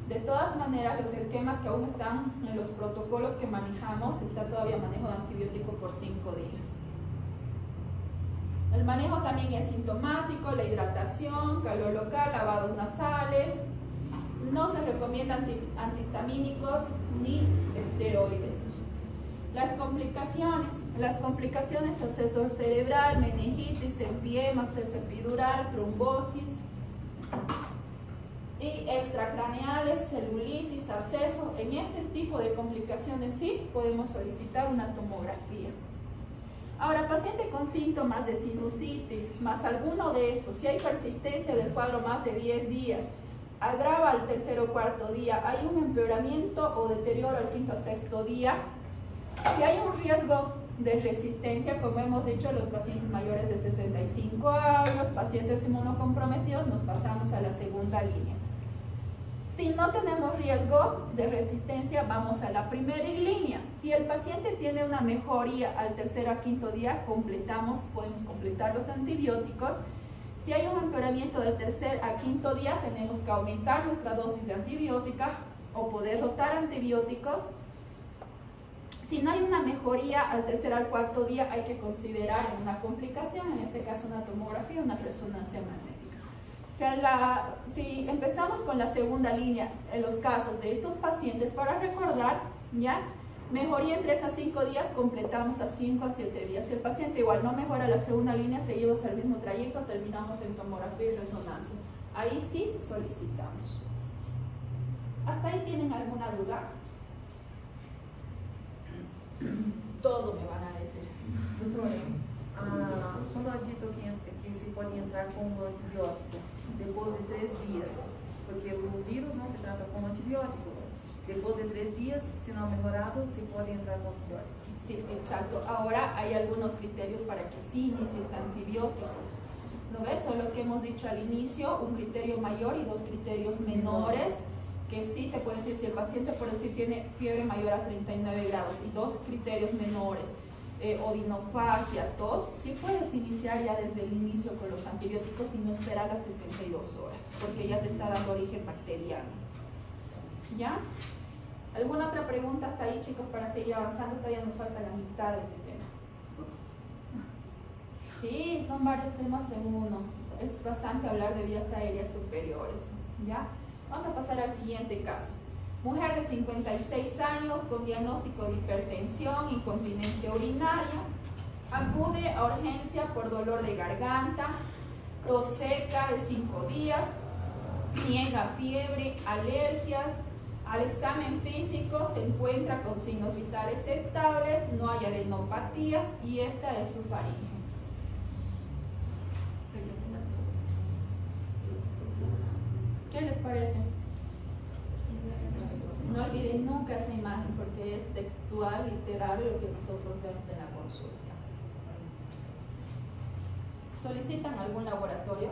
De todas maneras, los esquemas que aún están en los protocolos que manejamos, está todavía manejo de antibiótico por 5 días. El manejo también es sintomático, la hidratación, calor local, lavados nasales. No se recomiendan antihistamínicos ni esteroides. Las complicaciones, absceso cerebral, meningitis, empiema, absceso epidural, trombosis y extracraneales, celulitis, absceso. En ese tipo de complicaciones sí podemos solicitar una tomografía. Ahora, paciente con síntomas de sinusitis, más alguno de estos, si hay persistencia del cuadro más de 10 días, agrava al 3.º o 4.º día, hay un empeoramiento o deterioro al 5.º o 6.º día, si hay un riesgo de resistencia, como hemos dicho, los pacientes mayores de 65 años, pacientes inmunocomprometidos, nos pasamos a la segunda línea. Si no tenemos riesgo de resistencia, vamos a la primera línea. Si el paciente tiene una mejoría al 3.º a 5.º día, podemos completar los antibióticos. Si hay un empeoramiento del 3.º a 5.º día, tenemos que aumentar nuestra dosis de antibiótica o poder rotar antibióticos. Si no hay una mejoría al 3.º al 4.º día, hay que considerar una complicación, en este caso una tomografía, una resonancia magnética. Si empezamos con la segunda línea, en los casos de estos pacientes, para recordar, ¿ya? Mejoría en 3 a 5 días, completamos a 5 a 7 días. Si el paciente igual no mejora la segunda línea, seguimos el mismo trayecto, terminamos en tomografía y resonancia. Ahí sí solicitamos. ¿Hasta ahí tienen alguna duda? Todo me van a decir. Quando eu dito que se pode entrar com um antibiótico depois de 3 dias, porque o vírus não se trata com antibióticos. Depois de 3 días, si no ha mejorado, se puede entrar con antibióticos. Sí, exacto. Ahora hay algunos criterios para que sí inicies antibióticos. ¿No ves? Son los que hemos dicho al inicio, un criterio mayor y 2 criterios menores, que sí te puede decir si el paciente, por decir, tiene fiebre mayor a 39 grados y 2 criterios menores, odinofagia, tos, sí puedes iniciar ya desde el inicio con los antibióticos y no esperar las 72 horas, porque ya te está dando origen bacteriano. ¿Ya? ¿Alguna otra pregunta hasta ahí, chicos, para seguir avanzando? Todavía nos falta la mitad de este tema. Sí, son varios temas en uno. Es bastante hablar de vías aéreas superiores. ¿Ya? Vamos a pasar al siguiente caso. Mujer de 56 años con diagnóstico de hipertensión, incontinencia urinaria, acude a urgencia por dolor de garganta, tos seca de 5 días, niega fiebre, alergias. Al examen físico se encuentra con signos vitales estables, no hay adenopatías y esta es su faringe. ¿Qué les parece? No olviden nunca esa imagen porque es textual, literal, lo que nosotros vemos en la consulta. ¿Solicitan algún laboratorio?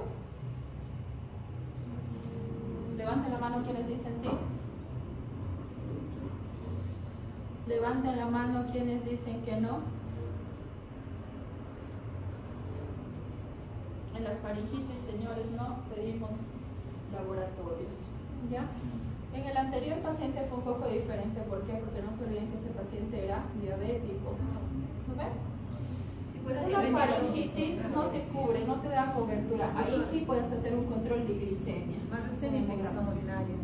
Levanten la mano quienes dicen sí. Levanten la mano quienes dicen que no. En las faringitis, señores, no pedimos laboratorios. ¿Ya? En el anterior paciente fue un poco diferente. ¿Por qué? Porque no se olviden que ese paciente era diabético. ¿No ven? fuera Una faringitis no te cubre, no te da cobertura. Ahí sí puedes hacer un control de glicemia. Mas eles têm infecção urinária?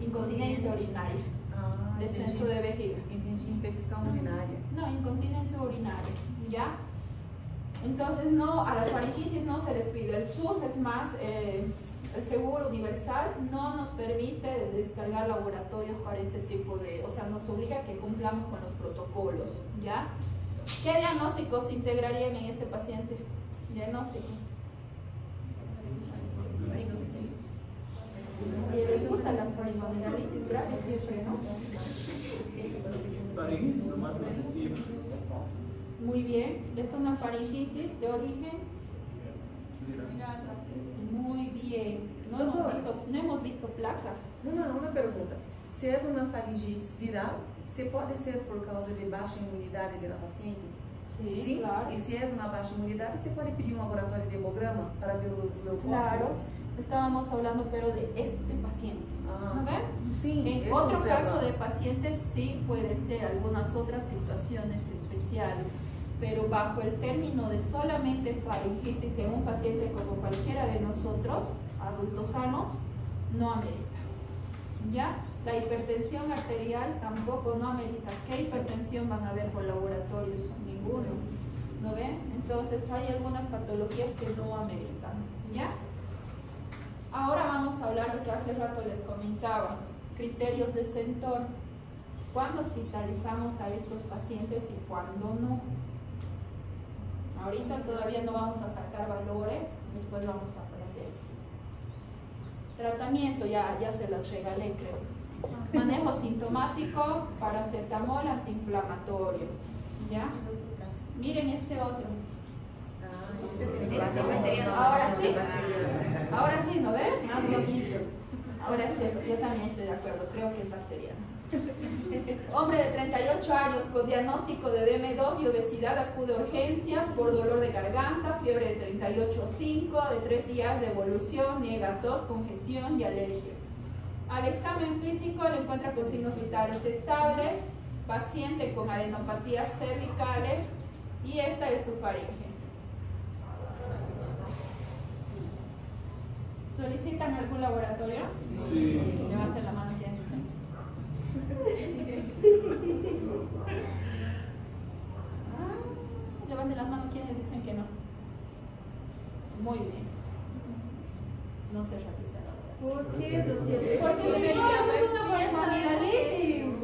Incontinencia urinaria, Ah, descenso de vejiga. Entendi, infecção urinária. No, incontinencia urinaria, ¿ya? Entonces, no, a la faringitis no se les pide. El SUS es más, el Seguro Universal no nos permite descargar laboratorios para este tipo de, o sea, nos obliga a que cumplamos con los protocolos, ¿ya? ¿Qué diagnósticos se integrarían en este paciente? Diagnóstico. Y les gusta la faringoamigdalitis grave siempre, ¿no? Faringitis, lo más sencillo. Muy bien, es una faringitis de origen. Muy bien. No hemos visto placas. Uma pergunta. Se é uma faringite viral, se pode ser por causa de baixa imunidade da paciente? Sí, claro. E se é uma baixa imunidade, se pode pedir um laboratório de hemograma para ver os leucócitos? Claro, estábamos hablando pero de este paciente, Ah, ¿no ven? sim. En otro caso de pacientes sí puede ser algunas otras situaciones especiales, pero bajo el término de solamente faringitis en un paciente como cualquiera de nosotros, adultos sanos, no amerita, ¿ya? La hipertensión arterial tampoco no amerita. ¿Qué hipertensión van a ver por laboratorios? Ninguno, ¿no ven? Entonces hay algunas patologías que no ameritan, ¿ya? Ahora vamos a hablar lo que hace rato les comentaba, criterios de Centor. ¿Cuándo hospitalizamos a estos pacientes y cuándo no? Ahorita todavía no vamos a sacar valores, después vamos a aprender. Tratamiento, ya se los regalé creo. Manejo sintomático, paracetamol, antiinflamatorios, ¿ya? Miren este otro. Ahora sí, ¿no ven? Más bonito. Ahora sí, yo también estoy de acuerdo, creo que es bacteriano. Hombre de 38 años con diagnóstico de DM2 y obesidad acude a urgencias por dolor de garganta, fiebre de 38,5, de 3 días de evolución, niega tos, congestión y alergias. Al examen físico le encuentra con signos vitales estables, paciente con adenopatías cervicales y esta es su faringe. ¿Solicitan algún laboratorio? Sí. Levanten la mano quienes dicen. Levanten las manos quienes dicen que no. Muy bien. No se realiza. Por qué no tiene? Porque señoras, es una faringoamigdalitis.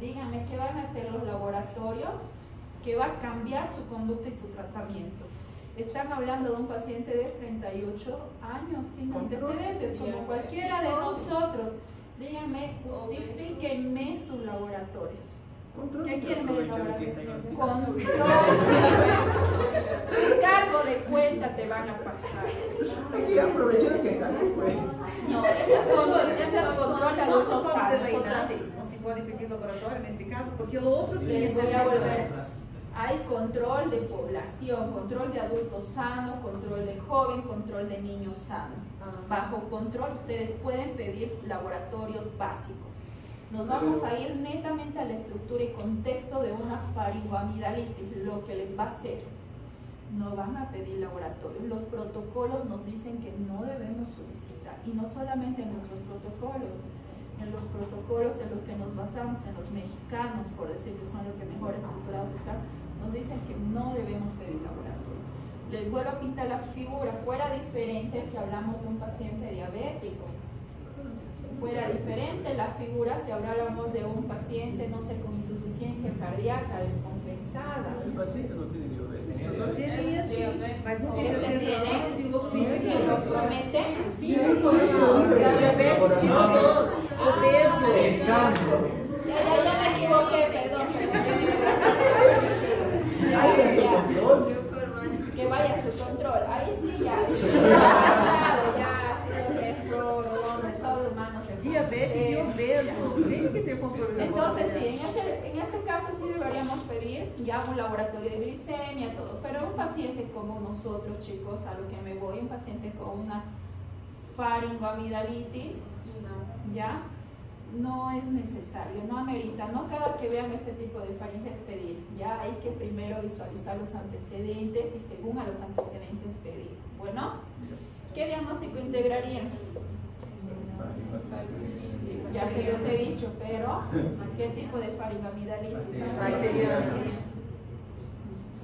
Díganme qué van a hacer los laboratorios que va a cambiar su conducta y su tratamiento. Están hablando de un paciente de 38 años sin antecedentes, como cualquiera de nosotros. Díganme, justifíquenme sus laboratorios. ¿Qué quieren ver en el laboratorio? Control. Cargo de cuenta te van a pasar. Y aprovechar que están pues. No, ese es control de adultos sanos. Não se pode pedir laboratório nesse caso, porque o outro tem Les voy a volver. essa. Hay control de población, control de adultos sano, control de joven, control de niños sano. Bajo control ustedes pueden pedir laboratorios básicos. Nos vamos a ir netamente a la estructura y contexto de una faringoamigdalitis, lo que les va a hacer. No van a pedir laboratorios. Los protocolos nos dicen que no debemos solicitar, y no solamente en nuestros protocolos, en los protocolos en los que nos basamos en los mexicanos, por decir que son los que mejor estructurados están, nos dicen que no debemos pedir laboratorio. Les vuelvo a pintar la figura. Fuera diferente si hablamos de un paciente diabético. Fuera diferente la figura si habláramos de un paciente, no sé, con insuficiencia cardíaca descompensada. El paciente no tiene diabetes. Não teria sim, mas um tem Esse 60 tiene, anos e o outro tem que 80. lo promete. Sim, diabetes tipo 2, obeso. Ya me equivoqué, perdón. Hay ese control. Que vaya a su control. Ahí sí ya. Ya ha sido un error, hombre, somos humanos. Diabético e obeso. Tem que ter controle. Entonces sí, en ese caso sí deberíamos pedir ya un laboratorio de glicemia, todo. Pero un paciente como nosotros, chicos, a lo que me voy, un paciente con una faringoamigdalitis, ¿ya? no es necesario, no amerita, no cada que vean este tipo de faringes pedir, ya hay que primero visualizar los antecedentes y según a los antecedentes pedir. Bueno, ¿qué diagnóstico integrarían? Ya se los he dicho, pero ¿qué tipo de faringoamidalitis? Bacteriana.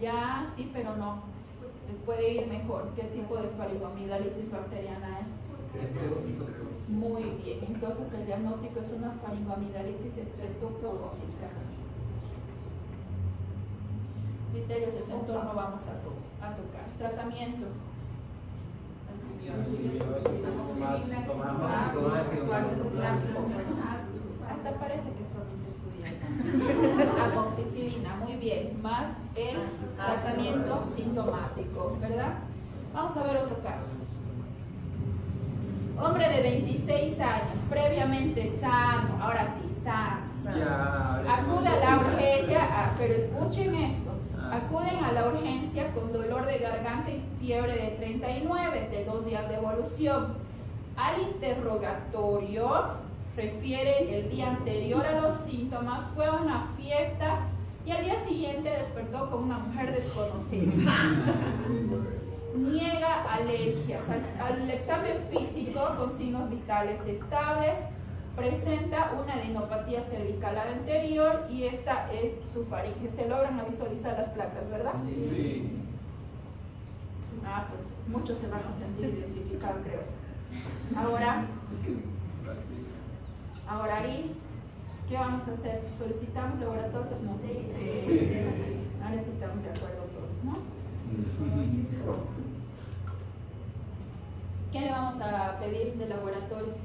Ya, sí, pero no. Les puede ir mejor. ¿Qué tipo de faringoamidalitis bacteriana es? Muy bien. Entonces el diagnóstico es una faringoamidalitis estreptocócica. Criterios de ese entorno vamos a tocar. Tratamiento. Hasta parece que son mis estudiantes. Amoxicilina, muy bien. Más el tratamiento sintomático, ¿verdad? Vamos a ver otro caso. Hombre de 26 años, previamente sano, ahora sí, sano. Acude a la urgencia, pero escuchen esto. Acuden a la urgencia con dolor de garganta y fiebre de 39, de 2 días de evolución. Al interrogatorio, refieren el día anterior a los síntomas, fue a una fiesta y al día siguiente despertó con una mujer desconocida. Niega alergias. Al examen físico con signos vitales estables, presenta una adenopatía cervical anterior y esta es su faringe. Se logran visualizar las placas, ¿verdad? Sí. Ah, pues muchos se van a sentir identificados, creo. Ahora ahí, ¿qué vamos a hacer? ¿Solicitamos laboratorios? No. Sí. Ahora sí estamos de acuerdo todos, ¿no? ¿Qué le vamos a pedir de laboratorios?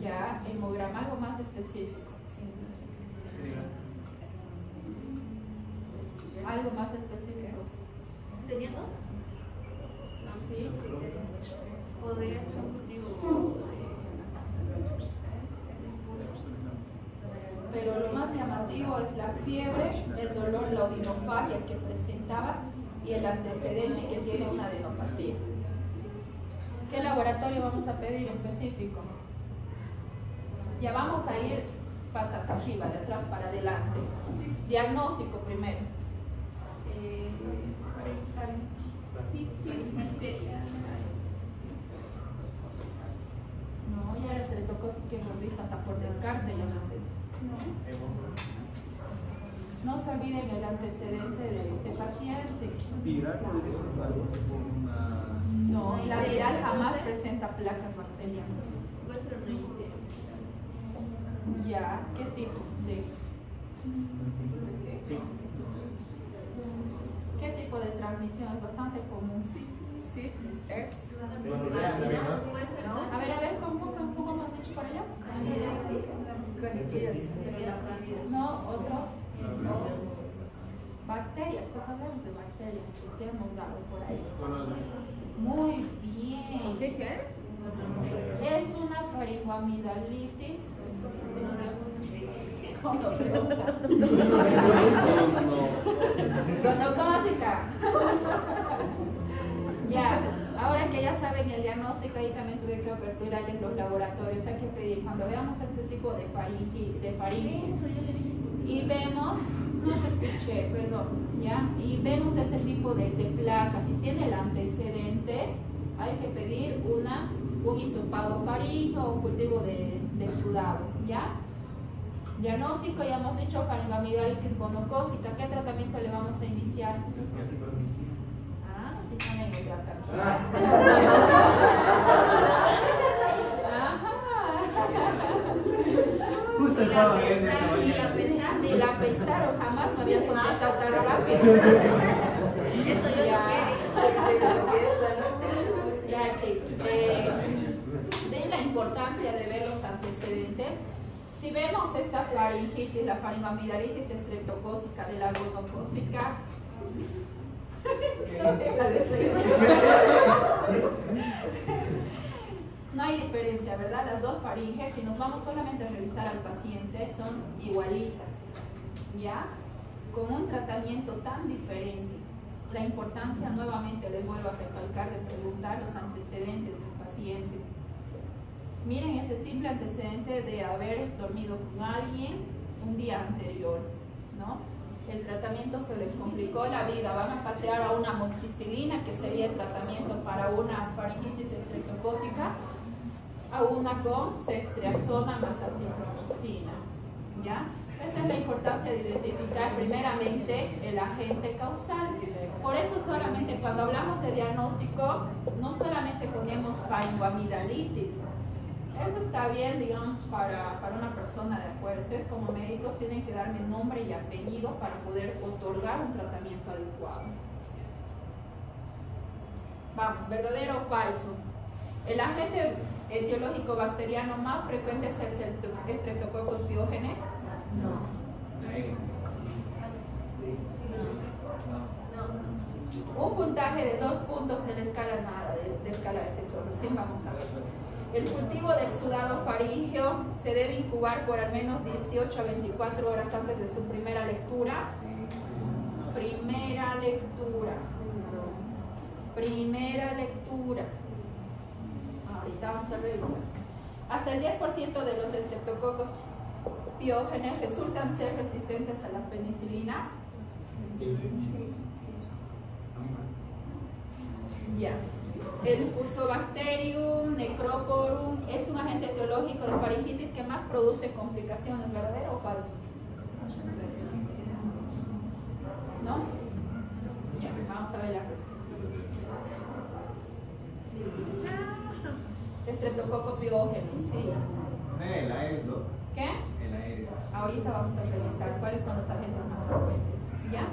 Ya, hemograma, algo más específico. Algo más específico. ¿Tenía dos? No. Sí. Podría ser un cultivo. Pero lo más llamativo es la fiebre, el dolor, la odinofagia que presentaba y el antecedente que tiene una adenopatía. ¿Qué laboratorio vamos a pedir específico? Ya vamos a ir patas arriba, de atrás para adelante. Diagnóstico primero. No, ya se le tocó que hemos visto hasta por descarte, ya no sé. No se olviden el antecedente de este paciente. Viral podría ser algo con una. No, la viral jamás presenta placas bacterianas. Puede ser una ITS. Ya, ¿qué tipo de? ¿Qué tipo de transmisión? Es bastante común. Sífilis, herpes. Puede ser A ver, ¿cómo hemos dicho por allá? Candidíase. No, otro. Bacterias, pues hablamos de bacterias, pues ya hemos dado por ahí. Muy bien. ¿Qué? Es una faringoamidalitis gonorreosa. Gonocócica. Ya, ahora que ya saben el diagnóstico, ahí también tuve que aperturarles los laboratorios. Hay que pedir, cuando veamos este tipo de faringe y vemos, no te escuché, perdón, ¿ya? Y vemos ese tipo de placas, si tiene el antecedente, hay que pedir un hisopado faríngeo o un cultivo de sudado, ¿ya? Diagnóstico, ya hemos dicho faringoamidalitis gonocócica. ¿Qué tratamiento le vamos a iniciar? Ah, sí saben el tratamiento. Justo estaba viendo Ni la pensaron, jamás me habían contestado tan rápido. Eso yo Ya. no Ya, chicos, ven la importancia de ver los antecedentes. Si vemos esta faringitis, la faringoamidalitis estreptocócica de la gonocócica, no hay diferencia, ¿verdad? Las dos faringes, si nos vamos solamente a revisar al paciente, son igualitas, ¿ya? Con un tratamiento tan diferente. La importancia, nuevamente les vuelvo a recalcar, de preguntar los antecedentes del paciente. Miren ese simple antecedente de haber dormido con alguien un día anterior, ¿no? El tratamiento se les complicó la vida, van a patear a una amoxicilina, que sería el tratamiento para una faringitis estreptocócica, a una con ceftriaxona más acitromicina, ¿ya? Esa es la importancia de identificar primeramente el agente causal. Por eso solamente cuando hablamos de diagnóstico, no solamente ponemos faringoamidalitis. Eso está bien, digamos, para una persona de afuera. Ustedes como médicos tienen que darme nombre y apellido para poder otorgar un tratamiento adecuado. Vamos, ¿verdadero o falso? El agente etiológico bacteriano más frecuente es el Streptococcus pyogenes. No. Un puntaje de 2 puntos en la escala de escala de sector. Recién vamos a ver. El cultivo del exudado faríngeo se debe incubar por al menos 18 a 24 horas antes de su primera lectura. Primera lectura. Ahorita vamos a revisar. Hasta el 10% de los estreptococos piógenes resultan ser resistentes a la penicilina. Ya. El Fusobacterium necroporum es un agente etiológico de faringitis que más produce complicaciones, ¿verdadero o falso? ¿No? Ya, vamos a ver las respuestas. Sí. Streptococo piógenes, sí. El aéreo. ¿Qué? El aéreo. Ahorita vamos a revisar cuáles son los agentes más frecuentes, ¿ya?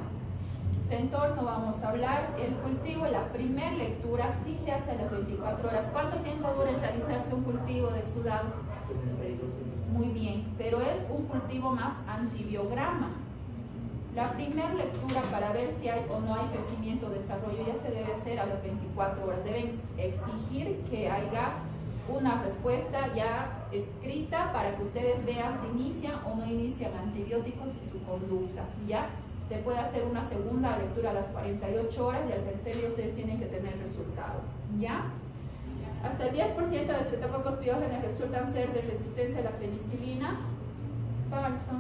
Centor no vamos a hablar. El cultivo, la primera lectura sí se hace a las 24 horas. ¿Cuánto tiempo dura en realizarse un cultivo de exudado? Muy bien, pero es un cultivo más antibiograma. La primera lectura para ver si hay o no hay crecimiento o desarrollo ya se debe hacer a las 24 horas. Deben exigir que haya una respuesta ya escrita para que ustedes vean si inician o no inician antibióticos y su conducta, ¿ya? Se puede hacer una segunda lectura a las 48 horas y al tercer día ustedes tienen que tener resultado, ¿ya? Hasta el 10% de estreptococos piógenes resultan ser de resistencia a la penicilina. Falso.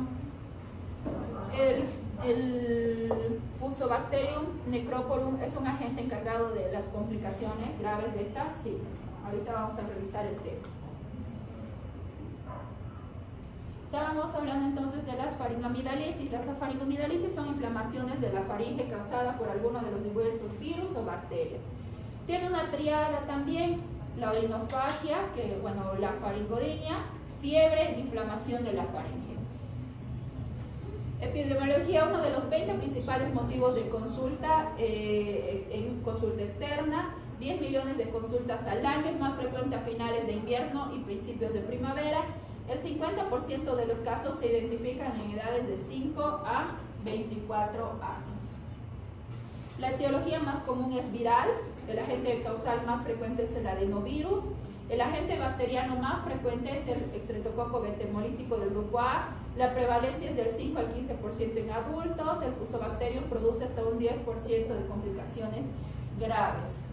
El Fusobacterium necroporum es un agente encargado de las complicaciones graves de estas. Sí, ahorita vamos a revisar el tema. Estábamos hablando entonces de las faringoamidalitis. Las faringoamidalitis son inflamaciones de la faringe causada por alguno de los diversos virus o bacterias. Tiene una triada también, la odinofagia, que bueno, la faringodinia, fiebre, inflamación de la faringe. Epidemiología, uno de los 20 principales motivos de consulta en consulta externa, 10 millones de consultas al año, es más frecuente a finales de invierno y principios de primavera. El 50% de los casos se identifican en edades de 5 a 24 años. La etiología más común es viral, el agente causal más frecuente es el adenovirus, el agente bacteriano más frecuente es el estreptococo beta-hemolítico del grupo A, la prevalencia es del 5 al 15% en adultos, el Fusobacterium produce hasta un 10% de complicaciones graves.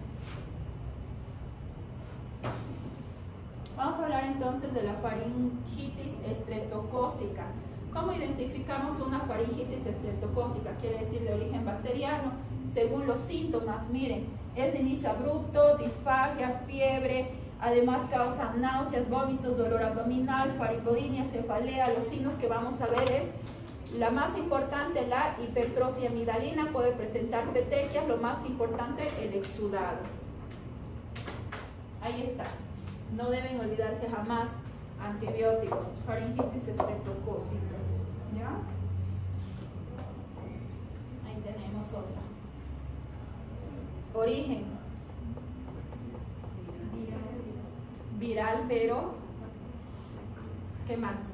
Vamos a hablar entonces de la faringitis estreptocócica. ¿Cómo identificamos una faringitis estreptocócica? Quiere decir de origen bacteriano. Según los síntomas, miren, es de inicio abrupto, disfagia, fiebre, además causa náuseas, vómitos, dolor abdominal, faringodinia, cefalea. Los signos que vamos a ver es la más importante, la hipertrofia amidalina, puede presentar petequias, lo más importante, el exudado. Ahí está. No deben olvidarse jamás antibióticos, faringitis estreptocócica, ¿ya? Ahí tenemos otra. Origen. Viral, pero ¿qué más?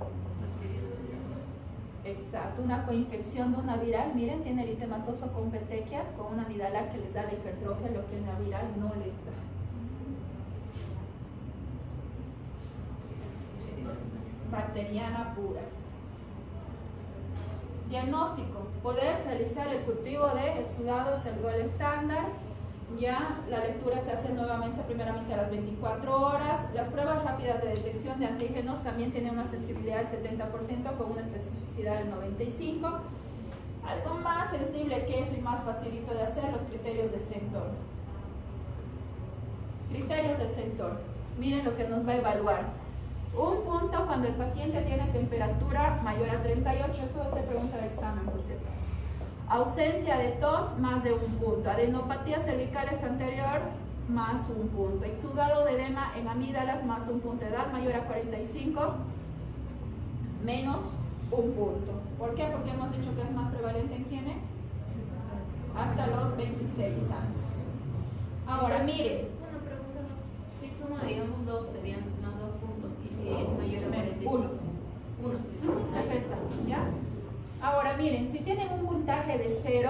Exacto, una coinfección de una viral. Miren, tiene eritematoso con petequias, con una amidalar que les da la hipertrofia, lo que en la viral no les da. Bacteriana pura. Diagnóstico. Poder realizar el cultivo de exudados, el gol estándar. Ya, la lectura se hace nuevamente primeramente a las 24 horas. Las pruebas rápidas de detección de antígenos también tienen una sensibilidad del 70% con una especificidad del 95%. Algo más sensible que eso y más facilito de hacer, los criterios de Centor. Criterios de Centor. Miren lo que nos va a evaluar. Un punto cuando el paciente tiene temperatura mayor a 38, esto va a ser pregunta de examen por si acaso. Ausencia de tos, más de un punto. Adenopatía cervicales anterior, más un punto. Exudado de edema en amígdalas, más un punto. Edad mayor a 45, menos un punto. ¿Por qué? Porque hemos dicho que es más prevalente en quienes? Hasta los 26 años. Ahora, miren. Una pregunta, si sumo, digamos, 2, serían más 2 puntos. Y si es mayor a 45. 1 Se resta, ¿ya? Ahora miren, si tienen un puntaje de 0,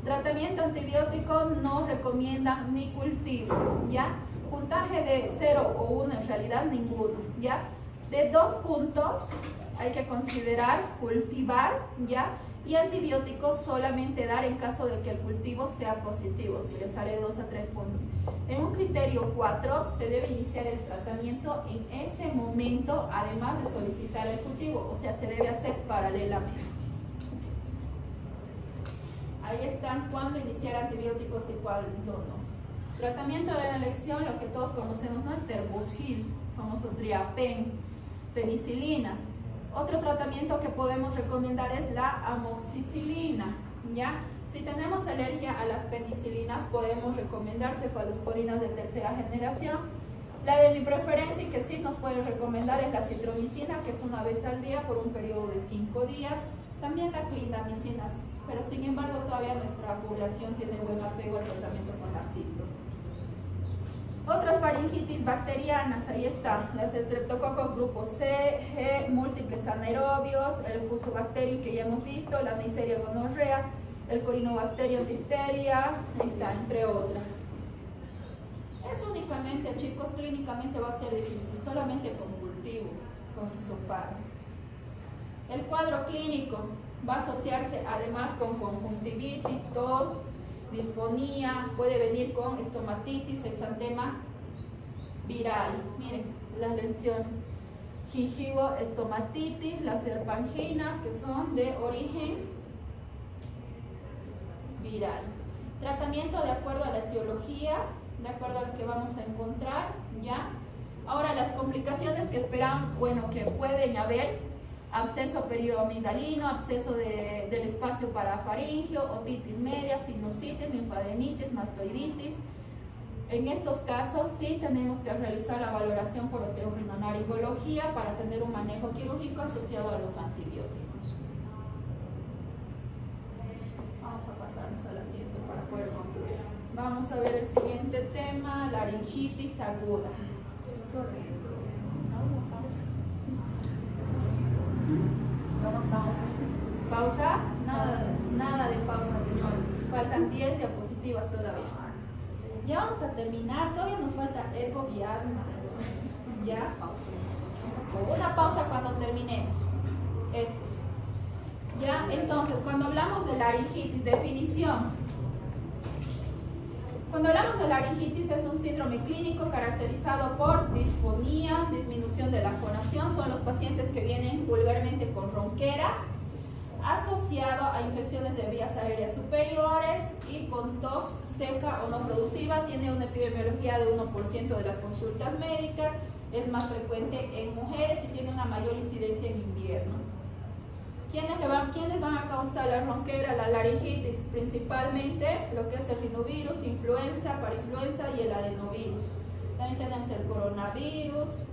tratamiento antibiótico no recomiendan ni cultivo, ¿ya? Puntaje de 0 o 1 en realidad ninguno, ¿ya? De 2 puntos hay que considerar cultivar, ¿ya? Y antibióticos solamente dar en caso de que el cultivo sea positivo, si le sale 2 a 3 puntos. En un criterio 4 se debe iniciar el tratamiento en ese momento, además de solicitar el cultivo, o sea, se debe hacer paralelamente. Ahí están cuándo iniciar antibióticos y cuándo no. Tratamiento de elección, lo que todos conocemos, ¿no? El Terbucil, famoso Triapen, penicilinas. Otro tratamiento que podemos recomendar es la amoxicilina, ¿ya? Si tenemos alergia a las penicilinas, podemos recomendar cefalosporinas de tercera generación. La de mi preferencia y que sí nos puede recomendar es la citromicina, que es una vez al día por un periodo de 5 días. También la clindamicina, pero sin embargo todavía nuestra población tiene buen apego al tratamiento con la citro. Otras faringitis bacterianas, ahí están, las streptococos grupo C, G, múltiples anaerobios, el fusobacterium que ya hemos visto, la Neisseria gonorrea, el Corynebacterium difteria, ahí está, entre otras. Es únicamente, chicos, clínicamente va a ser difícil, solamente con cultivo, con hisopado. El cuadro clínico va a asociarse además con conjuntivitis, tos, disfonía, puede venir con estomatitis, exantema viral. Miren las lesiones: gingivoestomatitis, las serpanginas, que son de origen viral. Tratamiento de acuerdo a la etiología, de acuerdo a lo que vamos a encontrar, ¿ya? Ahora, las complicaciones que esperan, bueno, que pueden haber: absceso perioamigdalino, absceso del espacio parafaringio, otitis media, sinusitis, linfadenitis, mastoiditis. En estos casos sí tenemos que realizar la valoración por otorrinolaringología para tener un manejo quirúrgico asociado a los antibióticos. Vamos a pasarnos a la siguiente para poder concluir. Vamos a ver el siguiente tema, laringitis aguda. ¿Pausa? Nada de pausa, señores. Faltan 10 diapositivas todavía. Ya vamos a terminar, todavía nos falta EPOC y asma. ¿Ya? Una pausa cuando terminemos. ¿Ya? Entonces, cuando hablamos de laringitis, definición. Cuando hablamos de laringitis, es un síndrome clínico caracterizado por disfonía, disminución de la fonación. Son los pacientes que vienen vulgarmente con ronquera, asociado a infecciones de vías aéreas superiores y con tos seca o no productiva. Tiene una epidemiología de 1% de las consultas médicas, es más frecuente en mujeres y tiene una mayor incidencia en invierno. ¿Quiénes van a causar la ronquera, la laringitis? Principalmente lo que es el rinovirus, influenza, parainfluenza y el adenovirus. También tenemos el coronavirus.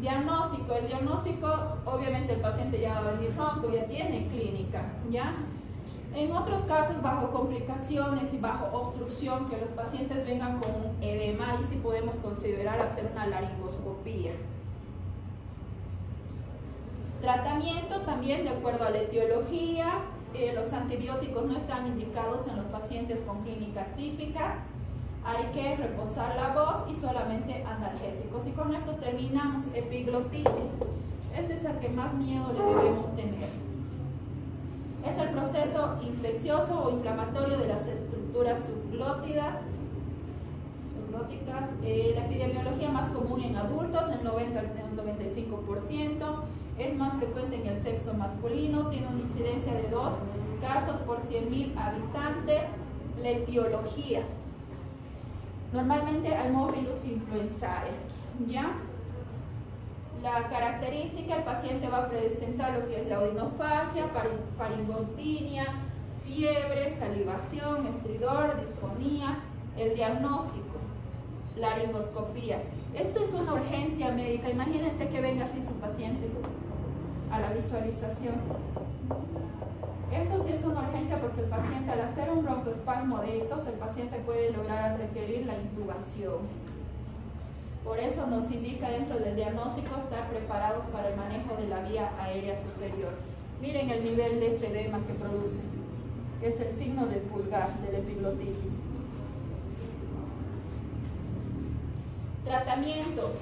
Diagnóstico. El diagnóstico, obviamente el paciente ya va a venir ronco, ya tiene clínica, ¿ya? En otros casos, bajo complicaciones y bajo obstrucción, que los pacientes vengan con un edema, y sí podemos considerar hacer una laringoscopía. Tratamiento también de acuerdo a la etiología. Los antibióticos no están indicados en los pacientes con clínica típica. Hay que reposar la voz y solamente analgésicos. Y con esto terminamos. Epiglotitis. Este es el que más miedo le debemos tener. Es el proceso infeccioso o inflamatorio de las estructuras estructuras subglóticas. La epidemiología más común en adultos, el 90 al 95%, es más frecuente en el sexo masculino, tiene una incidencia de 2 casos por 100.000 habitantes. La etiología, normalmente Haemophilus influenzae, ¿ya? La característica, el paciente va a presentar lo que es la odinofagia, faringotinia, fiebre, salivación, estridor, disfonía. El diagnóstico, laringoscopía. Esto es una urgencia médica. Imagínense que venga así su paciente a la visualización. Esto sí es una urgencia porque el paciente, al hacer un broncoespasmo de estos, el paciente puede lograr requerir la intubación. Por eso nos indica dentro del diagnóstico estar preparados para el manejo de la vía aérea superior. Miren el nivel de este edema que produce, que es el signo del pulgar, de la epiglotitis. Tratamiento,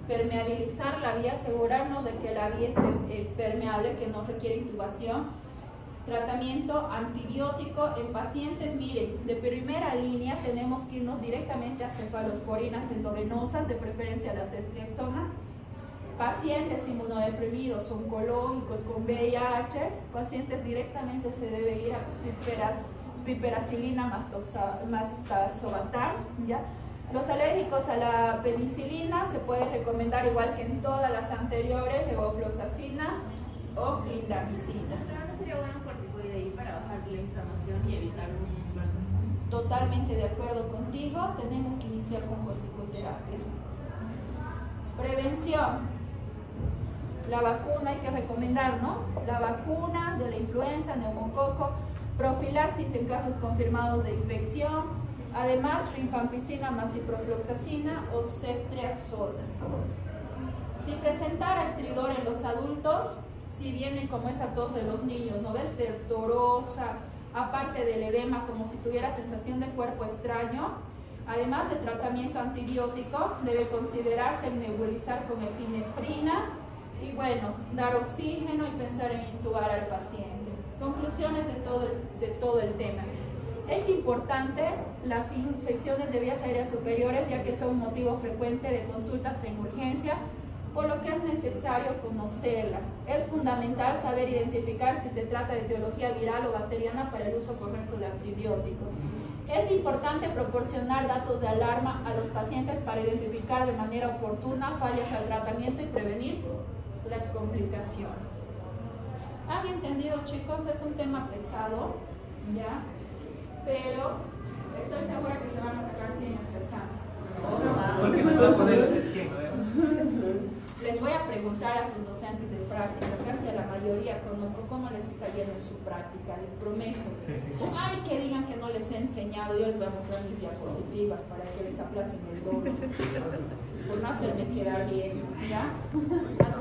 permeabilizar la vía, asegurarnos de que la vía esté permeable, que no requiere intubación. Tratamiento antibiótico en pacientes, miren, de primera línea tenemos que irnos directamente a cefalosporinas endovenosas, de preferencia la ceftriaxona. Pacientes inmunodeprimidos, oncológicos con VIH, pacientes directamente se debe ir a piperacilina mastoxazobatam, ¿ya? Los alérgicos a la penicilina se puede recomendar, igual que en todas las anteriores, levofloxacina o clindamicina. Pero no sería bueno un corticoide ahí para bajar la inflamación y evitar un blanco. Totalmente de acuerdo contigo, tenemos que iniciar con corticoterapia. Prevención. La vacuna hay que recomendar, ¿no? La vacuna de la influenza, neumococo, profilaxis en casos confirmados de infección. Además, rifampicina más ciprofloxacina o ceftriaxona. Si presentara estridor en los adultos, si vienen como esa tos de los niños, ¿no ves? Stertorosa, aparte del edema, como si tuviera sensación de cuerpo extraño, además de tratamiento antibiótico, debe considerarse el nebulizar con epinefrina y bueno, dar oxígeno y pensar en intubar al paciente. Conclusiones de todo el tema. Es importante las infecciones de vías aéreas superiores, ya que son un motivo frecuente de consultas en urgencia, por lo que es necesario conocerlas. Es fundamental saber identificar si se trata de etiología viral o bacteriana para el uso correcto de antibióticos. Es importante proporcionar datos de alarma a los pacientes para identificar de manera oportuna fallas al tratamiento y prevenir las complicaciones. ¿Han entendido, chicos? Es un tema pesado, ¿ya? Pero estoy segura que se van a sacar 100 en su examen. Porque nos va a poner el 100, Les voy a preguntar a sus docentes de práctica, casi a la mayoría conozco cómo les está yendo en su práctica, les prometo. Ay, que digan que no les he enseñado, yo les voy a mostrar mis diapositivas para que les aplacen el doble, por no hacerme quedar bien, ¿ya? Así